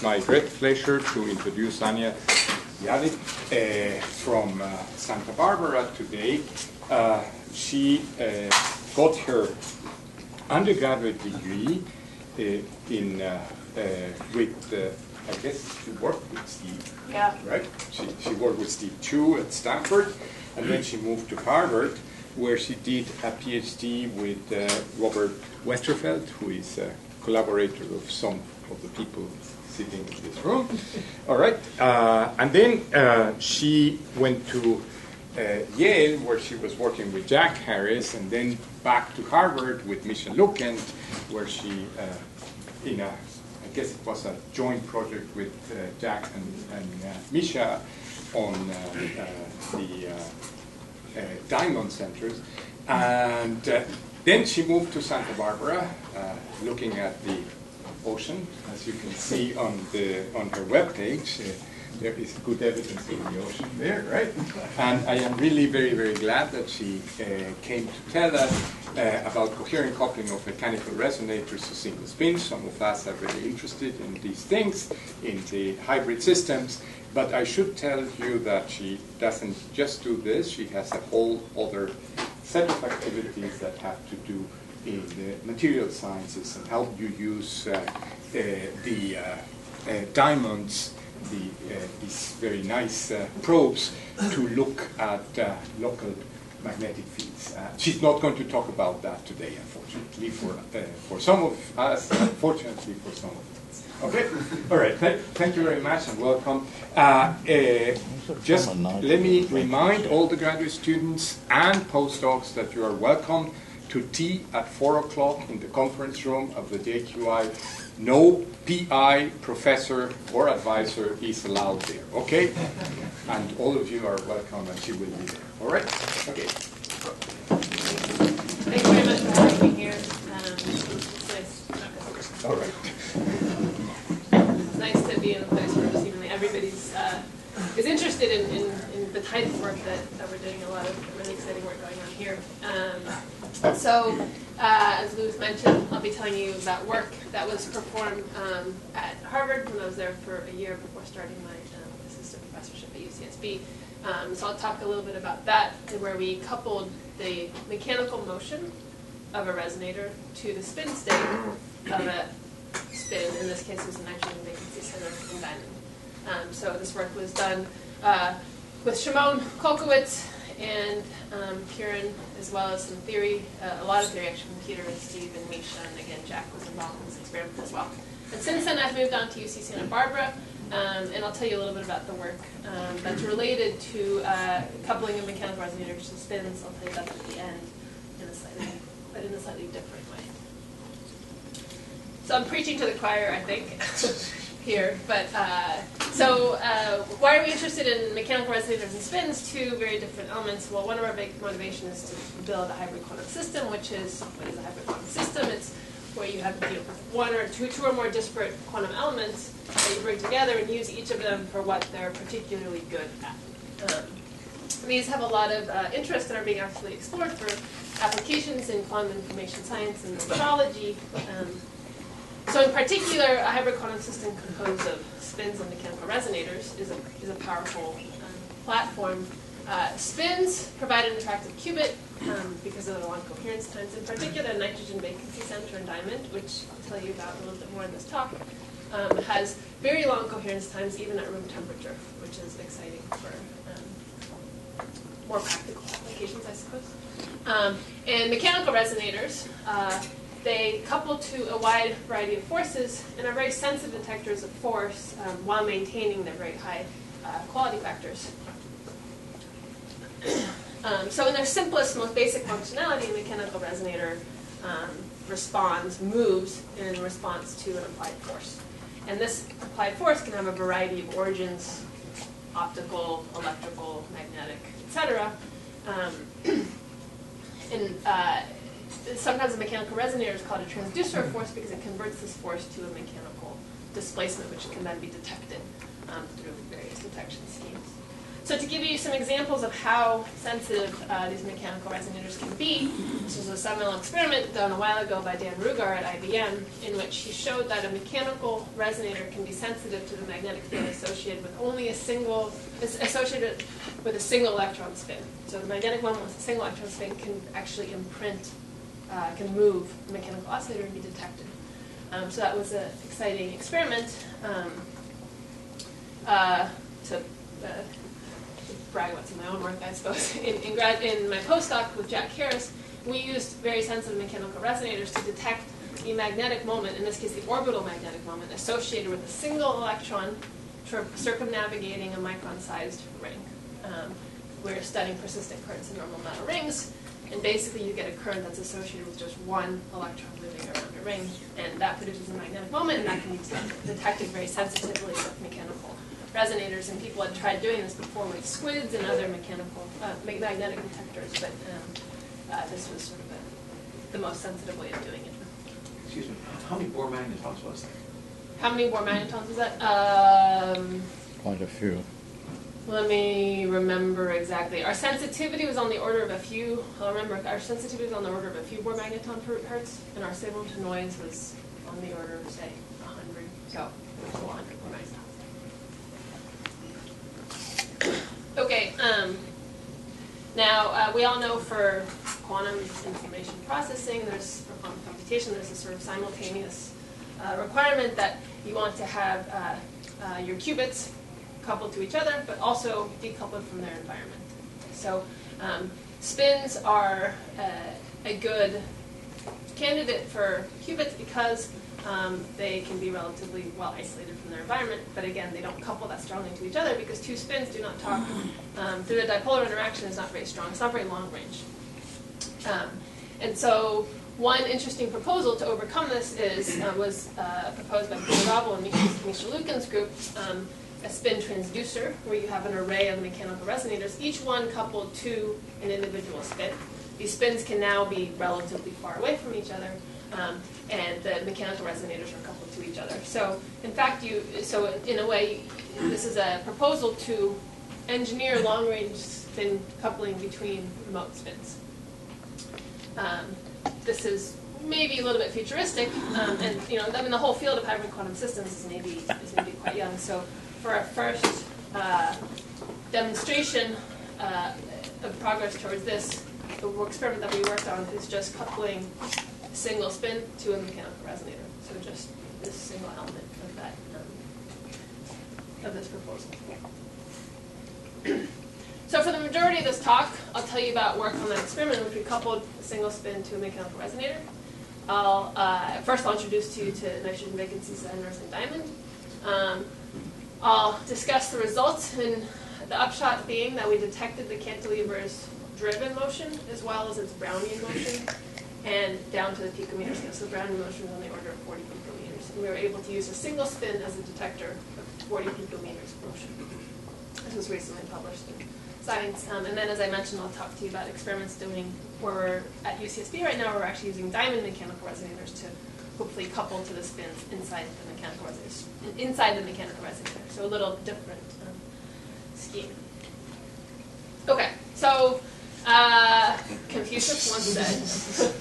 It's my great pleasure to introduce Ania Jayich from Santa Barbara today. She got her undergraduate degree I guess she worked with Steve, right? She worked with Steve Chu at Stanford, and then she moved to Harvard, where she did a PhD with Robert Westerfeld, who is a collaborator of some of the people sitting in this room. All right. And then she went to Yale, where she was working with Jack Harris, and then back to Harvard with Misha Lukent, where she, I guess it was a joint project with Jack and Misha on the diamond centers. And then she moved to Santa Barbara, looking at the ocean, as you can see on her webpage. There is good evidence of the ocean there, right? And I am really very, very glad that she came to tell us about coherent coupling of mechanical resonators to single spins. Some of us are very interested in these things, in the hybrid systems. But I should tell you that she doesn't just do this. She has a whole other set of activities that have to do in the material sciences and help you use the diamonds, these very nice probes, to look at local magnetic fields. She's not going to talk about that today, unfortunately, for some of us, unfortunately for some of us. Okay? All right. Thank you very much and welcome. Just let me remind all the graduate students and postdocs that you are welcome to tea at 4 o'clock in the conference room of the JQI. No PI, professor, or advisor is allowed there, okay? And all of you are welcome, and she will be there. All right? Okay. Thank you very much for having me here. It's nice. All right. It's nice to be in a place where seemingly everybody's is interested in the type of work that we're doing. A lot of really exciting work going on here. As Louis mentioned, I'll be telling you about work that was performed at Harvard when I was there for a year before starting my assistant professorship at UCSB. So I'll talk a little bit about that, where we coupled the mechanical motion of a resonator to the spin state of a spin. In this case, it was a nitrogen vacancy center in diamond. So this work was done with Shimon Kolkowitz and Kieran, as well as some theory, a lot of theory actually from Peter and Steve and Misha, and again Jack was involved in this experiment as well. And since then I've moved on to UC Santa Barbara, and I'll tell you a little bit about the work that's related to coupling of mechanical resonators to spins. I'll tell you about that at the end in a slightly different way. So I'm preaching to the choir, I think, here, but why are we interested in mechanical resonators and spins? Two very different elements. Well, one of our big motivations is to build a hybrid quantum system, which is, what is a hybrid quantum system? It's where you have one or two or more disparate quantum elements that you bring together and use each of them for what they're particularly good at. These have a lot of interest and are being actually explored for applications in quantum information science and metrology. So in particular, a hybrid quantum system composed of spins and mechanical resonators is a powerful platform. Spins provide an attractive qubit because of the long coherence times, in particular nitrogen vacancy center in diamond, which I'll tell you about a little bit more in this talk, has very long coherence times even at room temperature, which is exciting for more practical applications, I suppose. And mechanical resonators, they couple to a wide variety of forces and are very sensitive detectors of force while maintaining their very high quality factors. So in their simplest, most basic functionality, a mechanical resonator moves in response to an applied force. And this applied force can have a variety of origins: optical, electrical, magnetic, etc. Sometimes a mechanical resonator is called a transducer of force because it converts this force to a mechanical displacement, which can then be detected through various detection schemes. So to give you some examples of how sensitive these mechanical resonators can be, this was a seminal experiment done a while ago by Dan Rugar at IBM, in which he showed that a mechanical resonator can be sensitive to the magnetic field associated with only a single electron spin. So the magnetic moment with a single electron spin can actually imprint, can move a mechanical oscillator and be detected. So that was an exciting experiment to brag about some of my own work, I suppose. In my postdoc with Jack Harris, we used very sensitive mechanical resonators to detect the magnetic moment, in this case the orbital magnetic moment, associated with a single electron circumnavigating a micron-sized ring. We're studying persistent currents in normal metal rings, and basically you get a current that's associated with just one electron moving around a ring, and that produces a magnetic moment, and that can be detected very sensitively with mechanical resonators, and people had tried doing this before with squids and other mechanical magnetic detectors, but this was sort of the most sensitive way of doing it. Excuse me, how many Bohr magnetons was that? How many Bohr magnetons was that? Quite a few. Let me remember exactly. Our sensitivity was on the order of a few. I'll remember. Our sensitivity was on the order of a few Bohr magneton per hertz, and our signal to noise was on the order of, say, 100. So it was 100 Bohr magnetons. Okay, now we all know for quantum information processing, for quantum computation, there's a sort of simultaneous requirement that you want to have your qubits coupled to each other, but also decoupled from their environment. So spins are a good candidate for qubits because they can be relatively well isolated from their environment, but again, they don't couple that strongly to each other because two spins do not talk through the dipolar interaction is not very strong. It's not very long range. And so one interesting proposal to overcome this was proposed by Peter and Misha Lukin's group, a spin transducer, where you have an array of mechanical resonators, each one coupled to an individual spin. These spins can now be relatively far away from each other, and the mechanical resonators are coupled to each other. So, in fact, in a way, this is a proposal to engineer long-range spin coupling between remote spins. This is maybe a little bit futuristic, and the whole field of hybrid quantum systems is maybe quite young. So, for our first demonstration of progress towards this, the experiment that we worked on is just coupling a single spin to a mechanical resonator. So just this single element of that of this proposal. So for the majority of this talk, I'll tell you about work on that experiment in which we coupled a single spin to a mechanical resonator. First I'll introduce to you to nitrogen vacancies and earth and diamond. I'll discuss the results, and the upshot being that we detected the cantilever's driven motion as well as its Brownian motion, and down to the picometer scale. So the Brownian motion was on the order of 40 picometers. And we were able to use a single spin as a detector of 40 picometers motion. This was recently published in Science. And then, as I mentioned, I'll talk to you about experiments where we're at UCSB right now. We're actually using diamond mechanical resonators to hopefully couple to the spins inside the mechanical resonators, resonator. So a little different scheme. Okay, so Confucius once said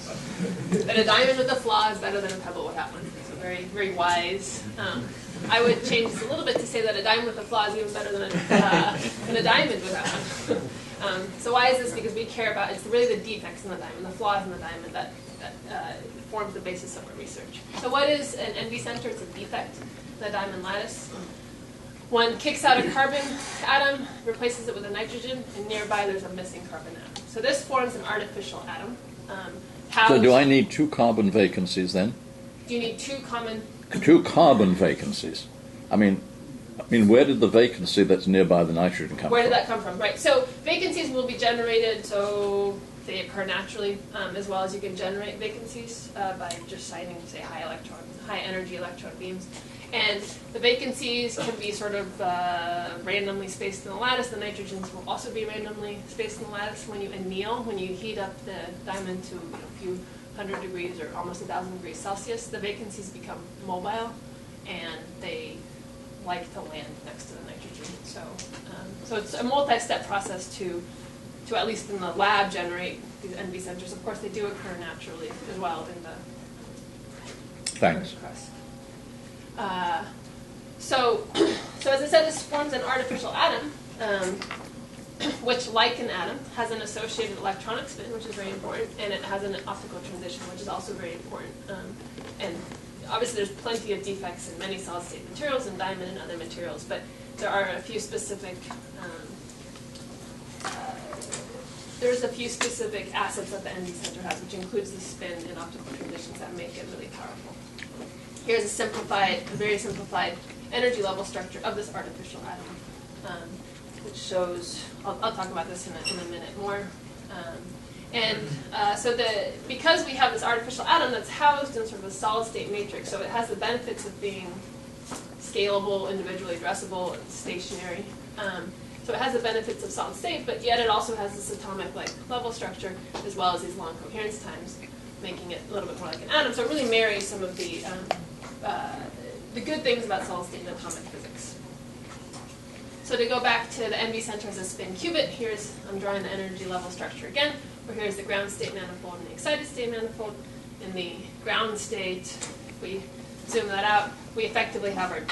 that a diamond with a flaw is better than a pebble without one. So very, very wise. I would change this a little bit to say that a diamond with a flaw is even better than a diamond without one. So why is this? Because we care about, it's really the defects in the diamond, the flaws in the diamond that forms the basis of our research. So what is an NV center? It's a defect in the diamond lattice. One kicks out a carbon atom, replaces it with a nitrogen, and nearby there's a missing carbon atom. So this forms an artificial atom. So do I need two carbon vacancies then? Do you need two carbon vacancies? I mean, where did the vacancy that's nearby the nitrogen come from? Where did that come from? Right. So vacancies will be generated, so they occur naturally, as well as you can generate vacancies by just sighting, say, high energy electron beams. And the vacancies can be sort of randomly spaced in the lattice. The nitrogens will also be randomly spaced in the lattice. When you anneal, when you heat up the diamond to a few hundred degrees or almost 1,000 degrees Celsius, the vacancies become mobile, and they like to land next to the nitrogen. So it's a multi-step process to at least in the lab generate these NV centers. Of course, they do occur naturally as well in the Thanks. crust. So as I said, this forms an artificial atom, which, like an atom, has an associated electronic spin, which is very important, and it has an optical transition, which is also very important. And obviously, there's plenty of defects in many solid-state materials, and diamond and other materials, but there are a few specific there's a few specific assets that the NV center has, which includes the spin and optical transitions that make it really powerful. Here's a very simplified energy level structure of this artificial atom, which shows, I'll talk about this in a minute more. Because we have this artificial atom that's housed in sort of a solid state matrix, so it has the benefits of being scalable, individually addressable, and stationary. So it has the benefits of solid state, but yet it also has this atomic-like level structure, as well as these long coherence times, making it a little bit more like an atom. So it really marries some of the good things about solid state and atomic physics. So to go back to the NV center as a spin qubit, I'm drawing the energy level structure again, where here's the ground state manifold and the excited state manifold. In the ground state, if we zoom that out, we effectively have our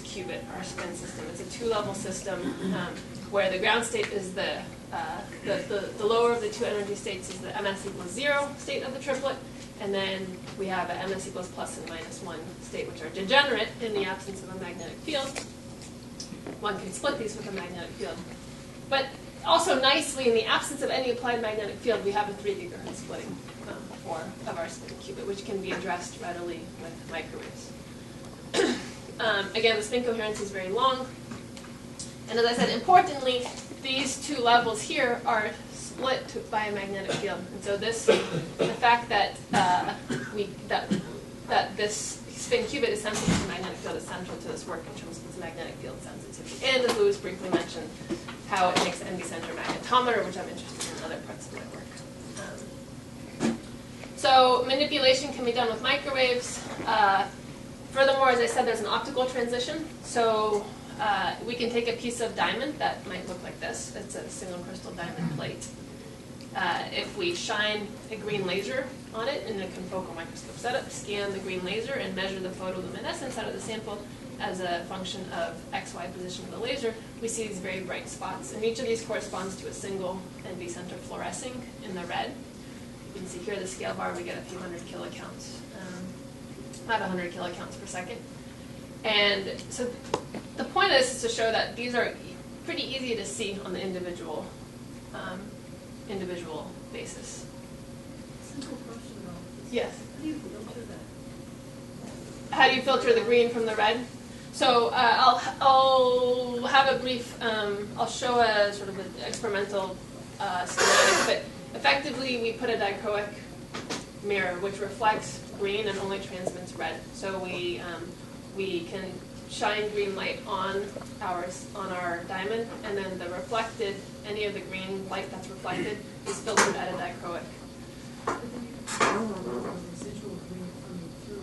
qubit, our spin system. It's a two-level system where the ground state is the lower of the two energy states is the ms equals 0 state of the triplet, and then we have a ms equals plus and minus 1 state, which are degenerate in the absence of a magnetic field. One can split these with a magnetic field. But also nicely, in the absence of any applied magnetic field, we have a 3 gigahertz splitting of our spin qubit, which can be addressed readily with microwaves. Again, the spin coherence is very long. And as I said, importantly, these two levels here are split by a magnetic field. And so the fact that that this spin qubit is sensitive to the magnetic field is central to this work in terms of its magnetic field sensitivity. And as Louis briefly mentioned, how it makes the NV center magnetometer, which I'm interested in other parts of my work. So manipulation can be done with microwaves. Furthermore, as I said, there's an optical transition. So we can take a piece of diamond that might look like this. It's a single crystal diamond plate. If we shine a green laser on it in a confocal microscope setup, scan the green laser and measure the photoluminescence out of the sample as a function of XY position of the laser, we see these very bright spots. And each of these corresponds to a single NV center fluorescing in the red. You can see here the scale bar, we get a few hundred kilocounts, about 100 kilocounts per second. And so the point of this is to show that these are pretty easy to see on the individual basis. Simple question though. Yes. How do you filter that? How do you filter the green from the red? So I'll have a brief, I'll show a sort of an experimental schematic, but effectively we put a dichroic mirror which reflects green and only transmits red. So we can shine green light on our diamond, and then the reflected, any of the green light that's reflected is filtered at a dichroic. Residual green coming through.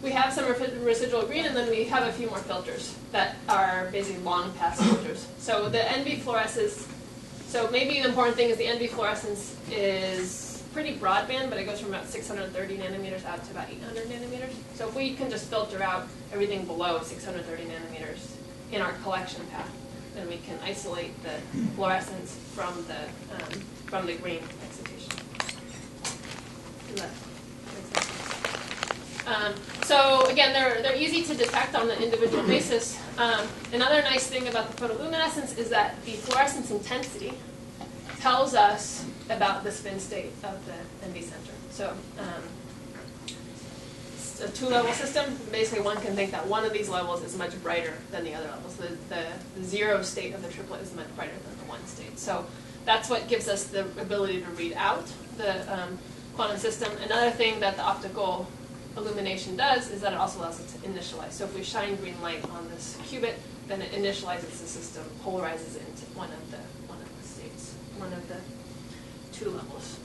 We have some residual green, and then we have a few more filters that are basically long pass filters. So the NV fluoresces, so maybe the important thing is the NV fluorescence is pretty broadband, but it goes from about 630 nanometers out to about 800 nanometers. So if we can just filter out everything below 630 nanometers in our collection path, then we can isolate the fluorescence from the green excitation. So again, they're easy to detect on an individual basis. Another nice thing about the photoluminescence is that the fluorescence intensity tells us about the spin state of the NV center. So it's a two-level system. Basically, one can think that one of these levels is much brighter than the other levels. The 0 state of the triplet is much brighter than the 1 state. So that's what gives us the ability to read out the quantum system. Another thing that the optical illumination does is that it also allows it to initialize. So if we shine green light on this qubit, then it initializes the system, polarizes it into one of the states, one of the two levels.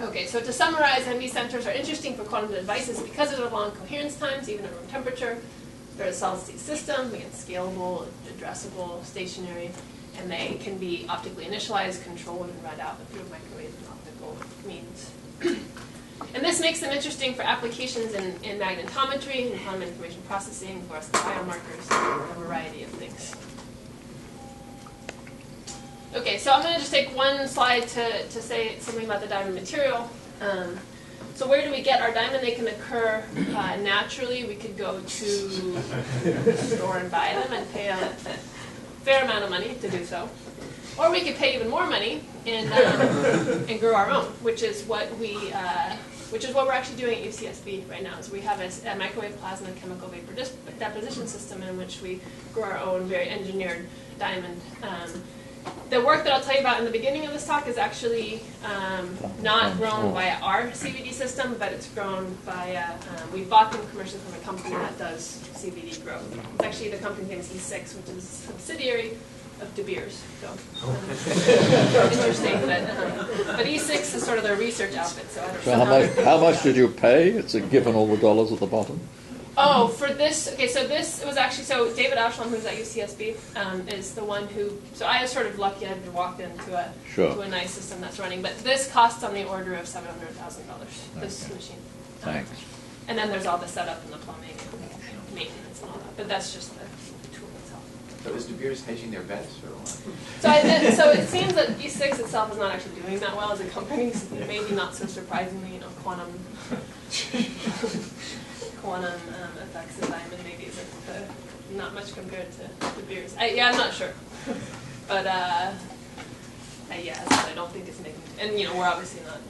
Okay, so to summarize, NV centers are interesting for quantum devices because of their long coherence times, even at room temperature. They're a solid-state system, again, scalable, addressable, stationary, and they can be optically initialized, controlled, and read out through microwave and optical means. And this makes them interesting for applications in magnetometry, in quantum information processing, fluorescent biomarkers, a variety of things. Okay, so I'm going to just take one slide to say something about the diamond material. So where do we get our diamond? They can occur naturally. We could go to the store and buy them and pay a fair amount of money to do so. Or we could pay even more money and grow our own, which is what we're actually doing at UCSB right now. So we have a microwave plasma chemical vapor deposition system in which we grow our own very engineered diamond. The work that I'll tell you about in the beginning of this talk is actually not grown via our CVD system, but it's grown via, we bought them commercially from a company that does CVD growth. It's actually, the company's name is E6, which is a subsidiary of De Beers. So, interesting, but E6 is sort of their research outfit, so I don't know. How much did you pay? It's given all the dollars at the bottom. Oh, for this, okay, so this was actually, so David Ashlam, who's at UCSB, is the one who, so I was sort of lucky I had walked into a nice system that's running, but this costs on the order of $700,000, this machine. Thanks. And then there's all the setup and the plumbing and maintenance and all that, but that's just the tool itself. So is De Beers hedging their bets or what? So it seems that E6 itself is not actually doing that well as a company, so maybe not so surprisingly, quantum effects of diamond maybe isn't not much compared to De Beers. I'm not sure, but I don't think it's making. And we're obviously not.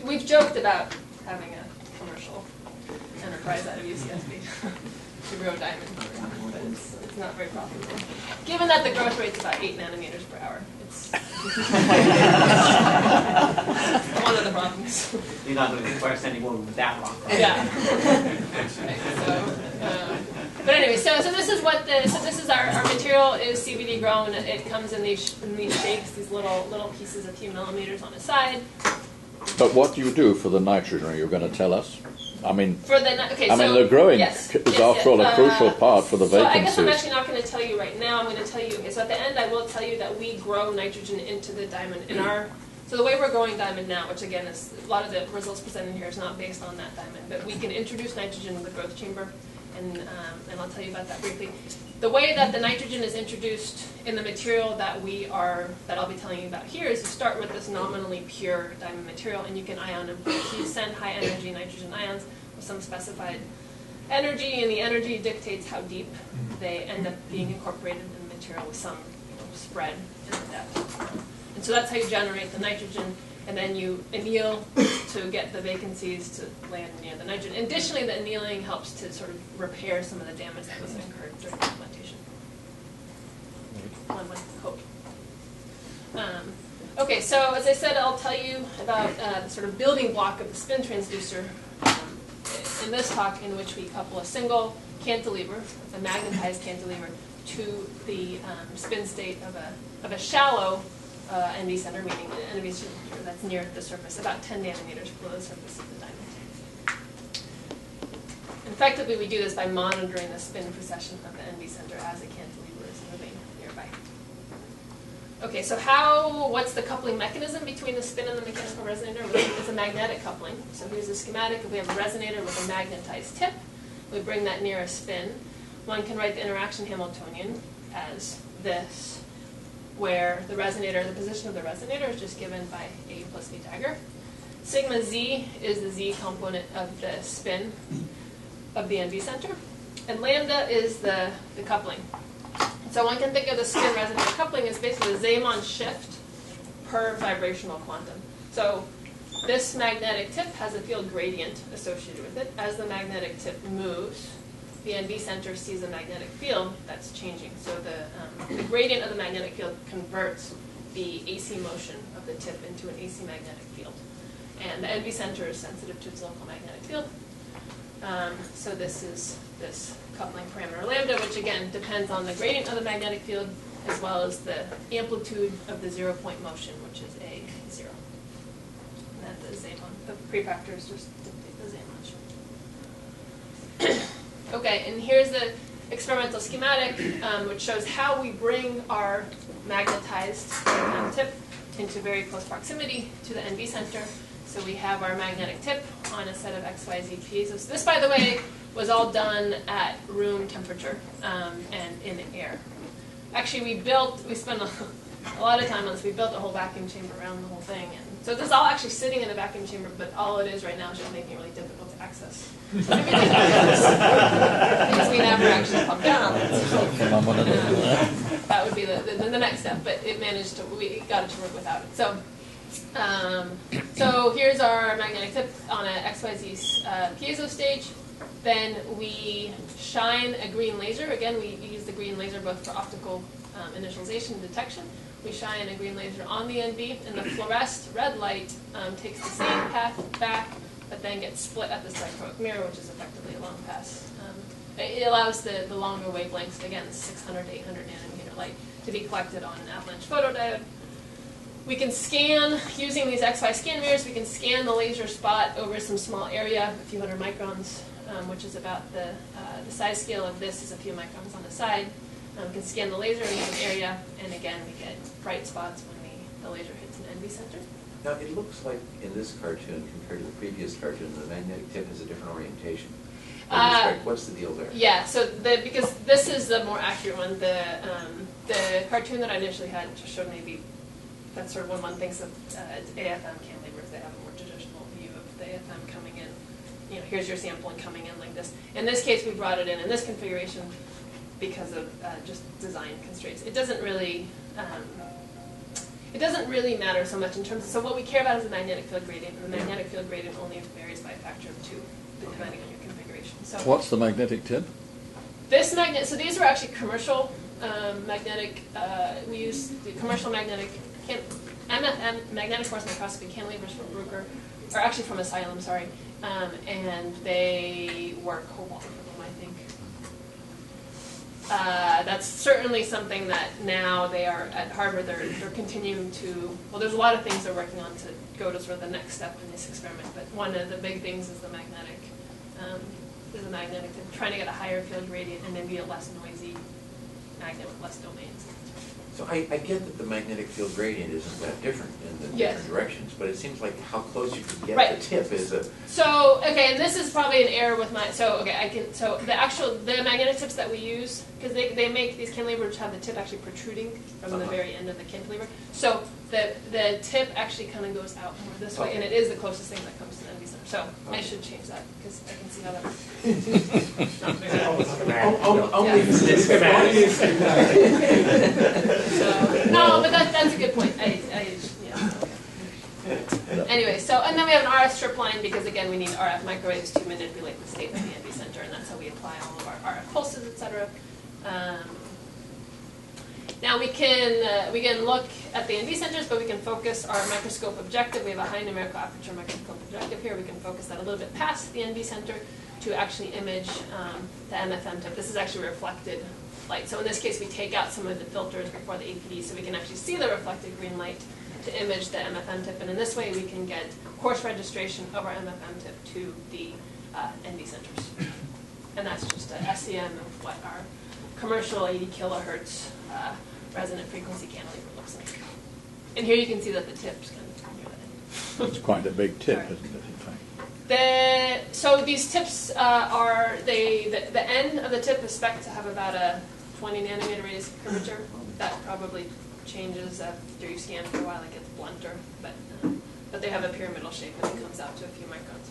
We've joked about having a commercial enterprise out of UCSB to grow diamond, but it's not very profitable. Given that the growth rate's about 8 nanometers per hour, it's one of the problems. You're not going to require sending one with that long. Yeah. But anyway, so this is what this is our material is CVD grown. It comes in these shapes, these little pieces a few millimeters on a side. But what do you do for the nitrogen? You're going to tell us. I mean, the growing is after all a crucial part for the vacancies. So I guess I'm actually not going to tell you right now. I'm going to tell you. Okay, so at the end, I will tell you that we grow nitrogen into the diamond in our. So the way we're growing diamond now, which again is a lot of the results presented here is not based on that diamond, but we can introduce nitrogen in the growth chamber, and I'll tell you about that briefly. The way that the nitrogen is introduced in the material that I'll be telling you about here is you start with this nominally pure diamond material, and you can ion them. So you send high energy nitrogen ions with some specified energy, and the energy dictates how deep they end up being incorporated in the material with some spread in the depth. And so that's how you generate the nitrogen, and then you anneal to get the vacancies to land near the nitrogen. Additionally, the annealing helps to sort of repair some of the damage that was incurred during the implantation. One would hope. Okay, so as I said, I'll tell you about the sort of building block of the spin transducer in this talk, in which we couple a single cantilever, a magnetized cantilever, to the spin state of a shallow NV center, meaning an NV center that's near the surface, about 10 nanometers below the surface of the diamond. Effectively, we do this by monitoring the spin precession of the NV center as a cantilever is moving nearby. Okay, so what's the coupling mechanism between the spin and the mechanical resonator? It's a magnetic coupling. So here's a schematic. We have a resonator with a magnetized tip. We bring that near a spin. One can write the interaction Hamiltonian as this, where the position of the resonator is just given by A plus B dagger. Sigma Z is the Z component of the spin of the NV center. And lambda is the coupling. So one can think of the spin-resonator coupling as basically a Zeeman shift per vibrational quantum. So this magnetic tip has a field gradient associated with it. As the magnetic tip moves, the NV center sees a magnetic field that's changing. So the gradient of the magnetic field converts the AC motion of the tip into an AC magnetic field. And the NV center is sensitive to its local magnetic field. So this is this coupling parameter lambda, which again depends on the gradient of the magnetic field as well as the amplitude of the 0-point motion, which is A0. And then the Zeeman, the prefactors just dictate the Zeeman motion. Okay, and here's the experimental schematic, which shows how we bring our magnetized tip into very close proximity to the NV center. So we have our magnetic tip on a set of XYZ piezos. This, by the way, was all done at room temperature and in the air. Actually, we spent a lot of time on this. We built a whole vacuum chamber around the whole thing. And so this is all actually sitting in a vacuum chamber, but all it is right now is just making it really difficult to access. So maybe because we never actually pumped down on it. That would be the next step, but we got it to work without it. So here's our magnetic tip on a XYZ piezo stage. Then we shine a green laser. Again, we use the green laser both for optical initialization and detection. We shine a green laser on the NV, and the fluorescent red light takes the same path back, but then gets split at the dichroic mirror, which is effectively a long pass. It allows the longer wavelengths, again, 600 to 800 nanometer light, to be collected on an avalanche photodiode. We can scan, using these XY scan mirrors, we can scan the laser spot over some small area, a few hundred microns, which is about the size scale of this is a few microns on the side. We can scan the laser in an area, and again, we get bright spots when the laser hits an NV center. Now, it looks like in this cartoon, compared to the previous cartoon, the magnetic tip has a different orientation. What's the deal there? Yeah, so because this is the more accurate one, the cartoon that I initially had just showed maybe that's sort of when one thinks of AFM cantilevers. They have a more traditional view of the AFM coming in. You know, here's your sampling coming in like this. In this case, we brought it in this configuration because of just design constraints. It doesn't really matter so much in terms of, so what we care about is the magnetic field gradient, and the magnetic field gradient only varies by a factor of 2, depending on your configuration. So what's the magnetic tip? This magnet, so these are actually commercial magnetic, we use the commercial magnetic, MFM, magnetic force microscopy cantilevers from Bruker, or actually from Asylum, sorry, and they work whole for them, I think. That's certainly something that now they are at Harvard. They're continuing to. Well, there's a lot of things they're working on to go to sort of the next step in this experiment. But one of the big things is the magnetic. Trying to get a higher field gradient and maybe a less noisy magnet with less domains. So I get that the magnetic field gradient isn't that different in the different directions, but it seems like how close you can get the tip is a... So, okay, and this is probably an error with my... So, okay, so the magnetic tips that we use, because they make these cantilevers which have the tip actually protruding from the very end of the cantilever. So the tip actually kind of goes out more this way, and it is the closest thing that comes to the NV center. So I should change that, because I can see how that works. Only this No, but that's a good point. Anyway, so, and then we have an RF strip line because, again, we need RF microwaves to manipulate the state of the NV center, and that's how we apply all of our RF pulses, etc. Now we can look at the NV centers, but we can focus our microscope objective. We have a high numerical aperture microscope objective here. We can focus that a little bit past the NV center to actually image the MFM tip. This is actually reflected light. So in this case, we take out some of the filters before the APD so we can actually see the reflected green light to image the MFM tip. And in this way, we can get coarse registration of our MFM tip to the NV centers. And that's just a SEM of what our commercial 80 kilohertz resonant frequency cantilever looks like. And here you can see that the tip's kind of near the end. It's quite a big tip, Sorry. isn't it, in fact? So these tips the end of the tip is spec'd to have about a 20 nanometer radius of curvature. That probably changes after you scan for a while. It gets blunter, but they have a pyramidal shape and it comes out to a few microns.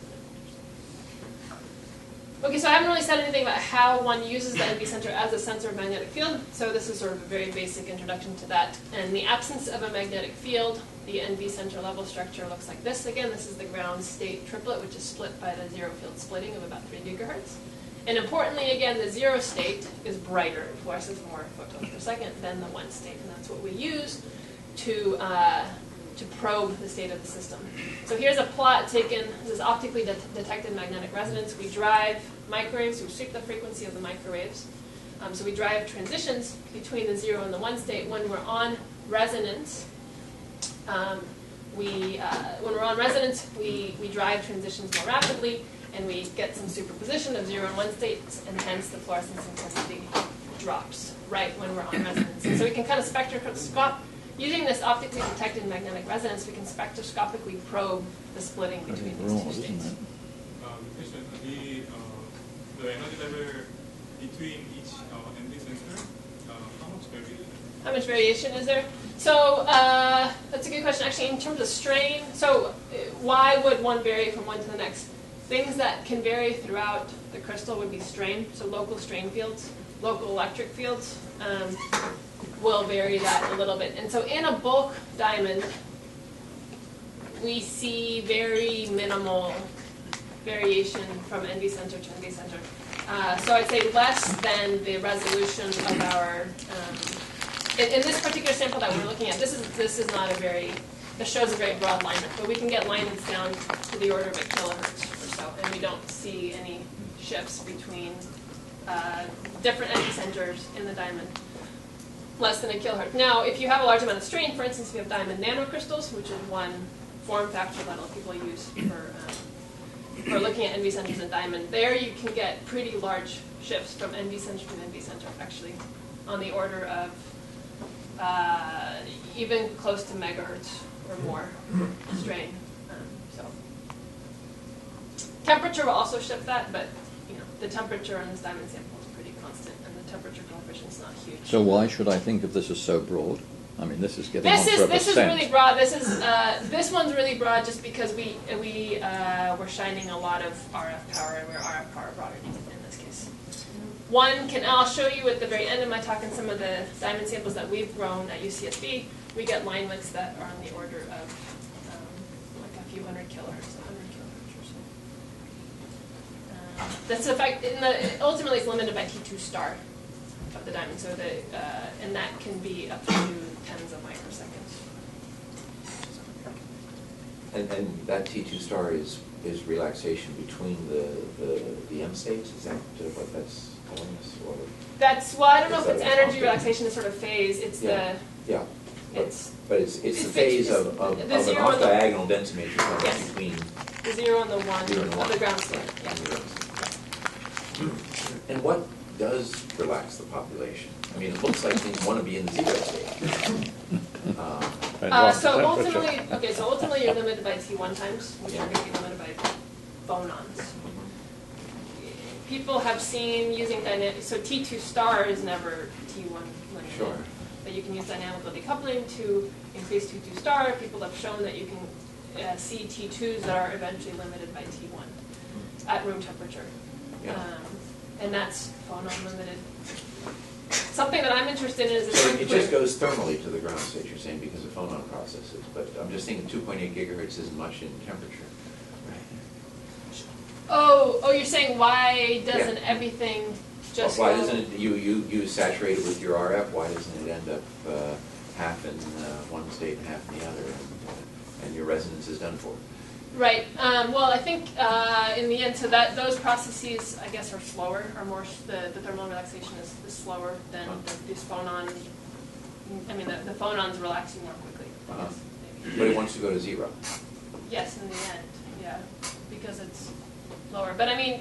Okay, so I haven't really said anything about how one uses the NV center as a sensor of magnetic field. So this is sort of a very basic introduction to that. In the absence of a magnetic field, the NV center level structure looks like this. Again, this is the ground state triplet, which is split by the zero field splitting of about 3 gigahertz. And importantly, again, the zero state is brighter. It fluoresces more photons per second than the one state, and that's what we use to probe the state of the system. So here's a plot taken. This is optically detected magnetic resonance. We drive microwaves. We sweep the frequency of the microwaves. So we drive transitions between the 0 and the 1 state. When we're on resonance, we drive transitions more rapidly. and we get some superposition of 0 and 1 states, and hence the fluorescence intensity drops right when we're on resonance. And so we can kind of spectroscope, using this optically detected magnetic resonance, we can spectroscopically probe the splitting between these two states. Question, the energy level between each ND sensor, how much variation? How much variation is there? So that's a good question. Actually, in terms of strain, so why would one vary from one to the next? Things that can vary throughout the crystal would be strain, so local strain fields, local electric fields will vary that a little bit. And so in a bulk diamond, we see very minimal variation from ND center to ND center. So I'd say less than the resolution of our, in this particular sample that we're looking at, this is not a very, this shows a very broad alignment, but we can get alignments down to the order of a kilohertz or so, and we don't see any shifts between different ND centers in the diamond, less than a kilohertz. Now, if you have a large amount of strain, for instance, if you have diamond nanocrystals, which is one form factor that people use for looking at NV centers in diamond, there you can get pretty large shifts from NV center to NV center, actually, on the order of even close to megahertz or more strain. So temperature will also shift that, but the temperature on this diamond sample is pretty constant, and the temperature coefficient is not huge. So why should I think of this as so broad? I mean, this is getting on for a This is percent. really broad. This one's really broad just because we're shining a lot of RF power, and we're RF power broader in this case. I'll show you at the very end of my talk in some of the diamond samples that we've grown at UCSB. We get line widths that are on the order of like a few hundred kilohertz, 100 kilohertz or so. That's effect. Ultimately, it's limited by T2 star of the diamond, so and that can be up to tens of microseconds. And that T2 star is relaxation between the M states? Is that what that's telling us? Or I don't know if it's energy relaxation, it's sort of phase. It's yeah. it's the phase of an off-diagonal densimeter yes. between the 0 and the 1 of the ground state. Yeah. And what does relax the population? I mean, it looks like things want to be in the 0 state. So ultimately you're limited by T1 times, which are going to be limited by phonons. People have seen using so T2 star is never T1 limited. Sure. But you can use dynamical decoupling to increase T2 star. People have shown that you can see T2s that are eventually limited by T1 at room temperature. Yeah. And that's phonon limited. Something that I'm interested in is it just goes thermally to the ground state, you're saying, because of phonon processes. But I'm just thinking 2.8 gigahertz isn't much in temperature. Oh, you're saying why doesn't everything just why go? doesn't it, you saturate it with your RF, why doesn't it end up half in one state and half in the other, and your resonance is done for? Right. Well, I think in the end, so that those processes, I guess, are slower, or more. The thermal relaxation is slower than these phonon. I mean, the phonon's relaxing more quickly. I guess, maybe. But it wants to go to 0. Yes, in the end, yeah, because it's lower. But I mean,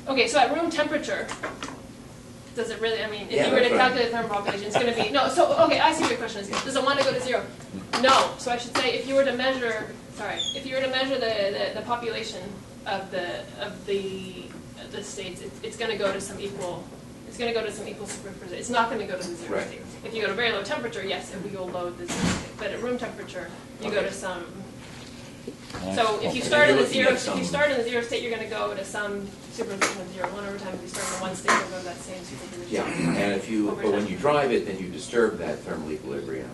okay. So at room temperature, does it really? I mean, if you were to calculate thermal propagation, it's going to be no. So okay, I see what your question is. Does it want to go to 0? No. So I should say, if you were to measure the population of the states, it's going to go to some equal. It's going to go to some equal superposition. It's not going to go to the 0 state. If you go to very low temperature, yes, it will load the 0 state. But at room temperature, you go to some. So if you start in the 0 state, you're going to go to some superposition of 0. 1 over time. If you start in the 1 state, you'll go to that same superposition. Yeah, and but when you drive it, then you disturb that thermal equilibrium.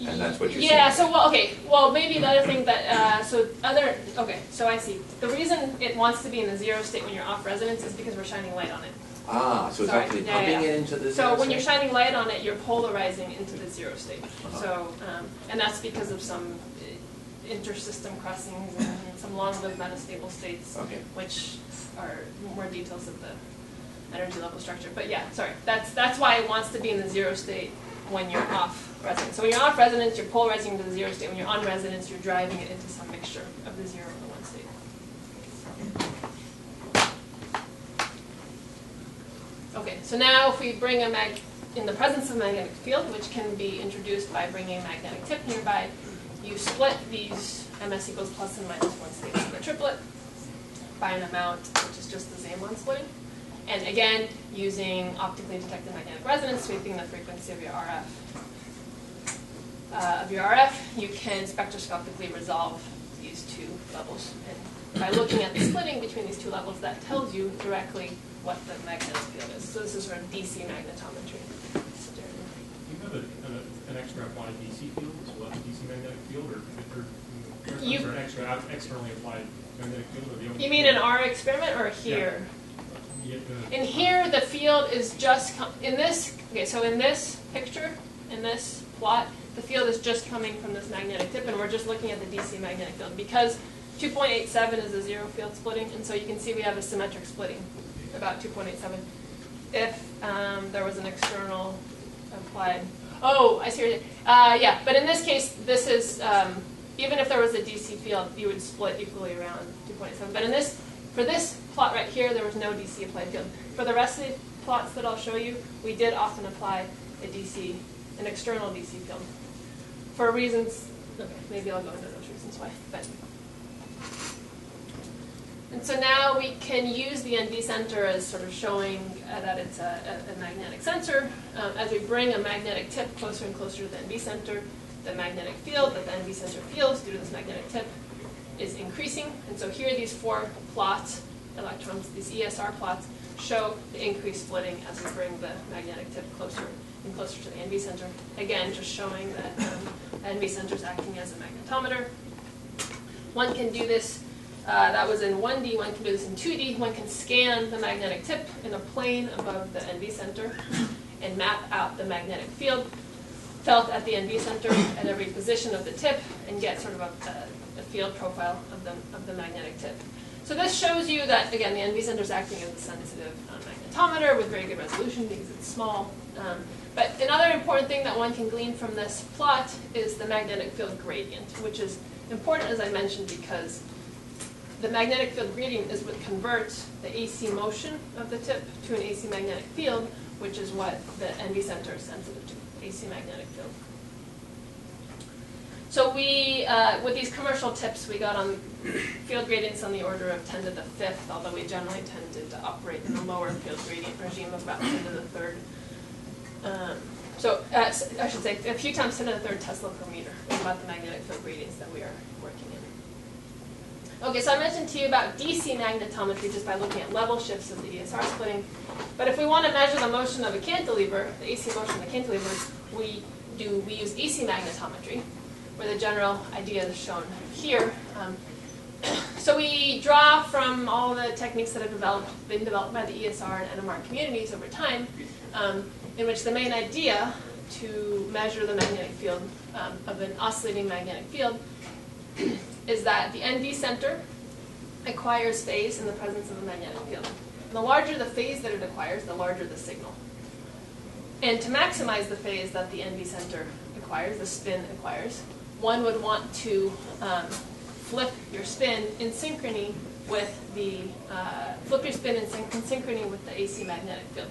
And that's what you're saying. Yeah, so, maybe the other thing that, so I see. The reason it wants to be in the 0 state when you're off resonance is because we're shining light on it. So it's actually pumping it into the 0 state? So when you're shining light on it, you're polarizing into the 0 state. So, and that's because of some intersystem crossings and some long-lived metastable states, which are more details of the energy level structure. But yeah, sorry, that's why it wants to be in the 0 state when you're off resonance. So when you're off resonance, you're polarizing into the 0 state. When you're on resonance, you're driving it into some mixture of the 0 and the 1 Okay, so now if we bring in the presence of a magnetic field, which can be introduced by bringing a magnetic tip nearby, you split these ms equals plus and minus 1 states in the triplet by an amount which is just the same one splitting. And again, using optically detected magnetic resonance, sweeping the frequency of your RF, you can spectroscopically resolve these two levels. And by looking at the splitting between these two levels, that tells you directly what the magnetic field is. So this is sort of DC magnetometry. Do you have an extra applied DC field as well, DC magnetic field, or an extra externally applied magnetic field? Or the you mean in our experiment or here? Yeah. In here, the field is just in this. Okay, so in this picture, in this plot, the field is just coming from this magnetic tip, and we're just looking at the DC magnetic field because 2.87 is a zero field splitting, and so you can see we have a symmetric splitting, about 2.87. If there was an external applied, oh, I see what you're saying. Yeah, but in this case, this is even if there was a DC field, you would split equally around 2.87. But in this, for this plot right here, there was no DC applied field. For the rest of the plots that I'll show you, we did often apply an external DC field. For reasons, okay, maybe I'll go into those reasons why. And so now we can use the NV center as sort of showing that it's a magnetic sensor. As we bring a magnetic tip closer and closer to the NV center, the magnetic field that the NV center feels due to this magnetic tip is increasing. And so here these 4 plots, electrons, these ESR plots, show the increased splitting as we bring the magnetic tip closer and closer to the NV center. Again, just showing that the NV center is acting as a magnetometer. One can do this, that was in 1D, one can do this in 2D. One can scan the magnetic tip in a plane above the NV center and map out the magnetic field felt at the NV center at every position of the tip and get sort of a field profile of the magnetic tip. So this shows you that, again, the NV center is acting as a sensitive magnetometer with very good resolution because it's small. But another important thing that one can glean from this plot is the magnetic field gradient, which is important, as I mentioned, because the magnetic field gradient is what converts the AC motion of the tip to an AC magnetic field, which is what the NV center is sensitive to, AC magnetic field. So we, with these commercial tips, we got on field gradients on the order of 10 to the 5th, although we generally tended to operate in a lower field gradient regime of about 10 to the 3rd. I should say a few times 10 to the 3rd Tesla per meter is about the magnetic field gradients that we are working in. Okay, so I mentioned to you about DC magnetometry just by looking at level shifts of the ESR splitting. But if we want to measure the motion of a cantilever, the AC motion of the cantilevers, we use EC magnetometry, where the general idea is shown here. So we draw from all the techniques that have been developed by the ESR and NMR communities over time, in which the main idea to measure the magnetic field of an oscillating magnetic field is that the NV center acquires phase in the presence of a magnetic field. And the larger the phase that it acquires, the larger the signal. And to maximize the phase that the NV center acquires, the spin acquires, one would want to flip your spin in synchrony with the synchrony with the AC magnetic field.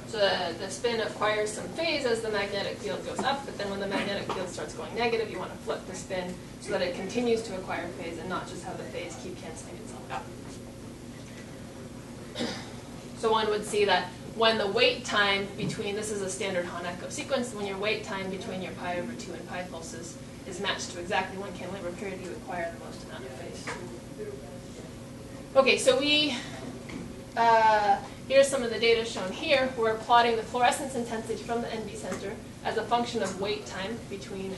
So the spin acquires some phase as the magnetic field goes up, but then when the magnetic field starts going negative, you want to flip the spin so that it continues to acquire phase and not just have the phase keep canceling itself out. So one would see that when the wait time between, this is a standard Hahn echo sequence, when your wait time between your pi over 2 and pi pulses is matched to exactly 1 cantilever period, you acquire the most amount of phase. Okay, so here's some of the data shown here. We're plotting the fluorescence intensity from the NV center as a function of wait time between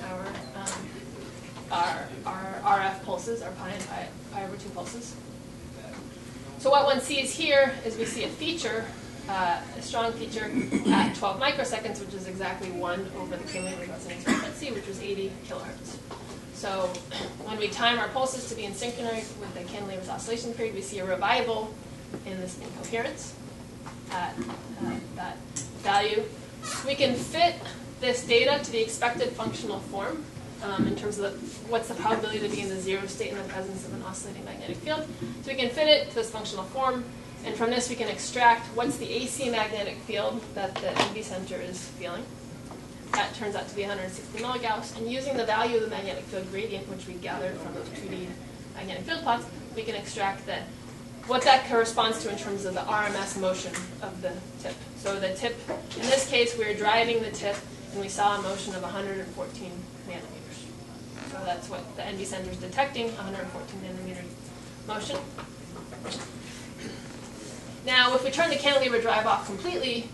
our RF pulses, our pi and pi over 2 pulses. So what one sees here is we see a feature, a strong feature at 12 microseconds, which is exactly 1 over the cantilever resonance frequency, which was 80 kilohertz. So when we time our pulses to be in synchrony with the cantilever's oscillation period, we see a revival in the spin coherence at that value. We can fit this data to the expected functional form in terms of what's the probability to be in the zero state in the presence of an oscillating magnetic field. So we can fit it to this functional form, and from this we can extract what's the AC magnetic field that the NV center is feeling. That turns out to be 160 milligauss, and using the value of the magnetic field gradient, which we gathered from those 2D magnetic field plots, we can extract what that corresponds to in terms of the RMS motion of the tip. So the tip, in this case, we were driving the tip, and we saw a motion of 114 nanometers. So that's what the NV center is detecting, 114 nanometer motion. Now, if we turn the cantilever drive off completely,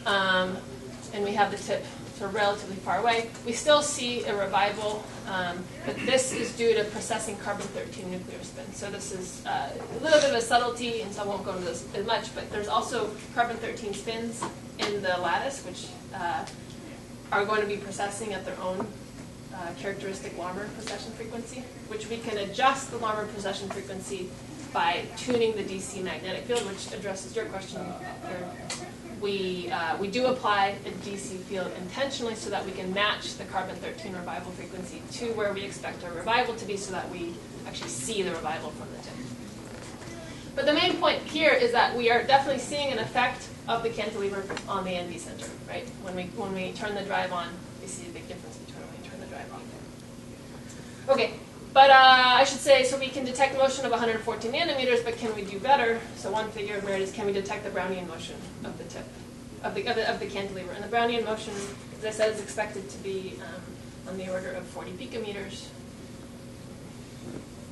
and we have the tip sort of relatively far away, we still see a revival, but this is due to processing carbon-13 nuclear spin. So this is a little bit of a subtlety, and so I won't go into this as much, but there's also carbon-13 spins in the lattice, which are going to be processing at their own characteristic Larmor precession frequency, which we can adjust the Larmor precession frequency by tuning the DC magnetic field, which addresses your question. We do apply a DC field intentionally so that we can match the carbon-13 revival frequency to where we expect our revival to be, so that we actually see the revival from the tip. But the main point here is that we are definitely seeing an effect of the cantilever on the NV center, right? When we turn the drive on, we see a big difference between when we turn the drive off. Okay, but I should say, so we can detect motion of 114 nanometers, but can we do better? So one figure of merit is, can we detect the Brownian motion of the tip, of the cantilever? And the Brownian motion, as I said, is expected to be on the order of 40 picometers.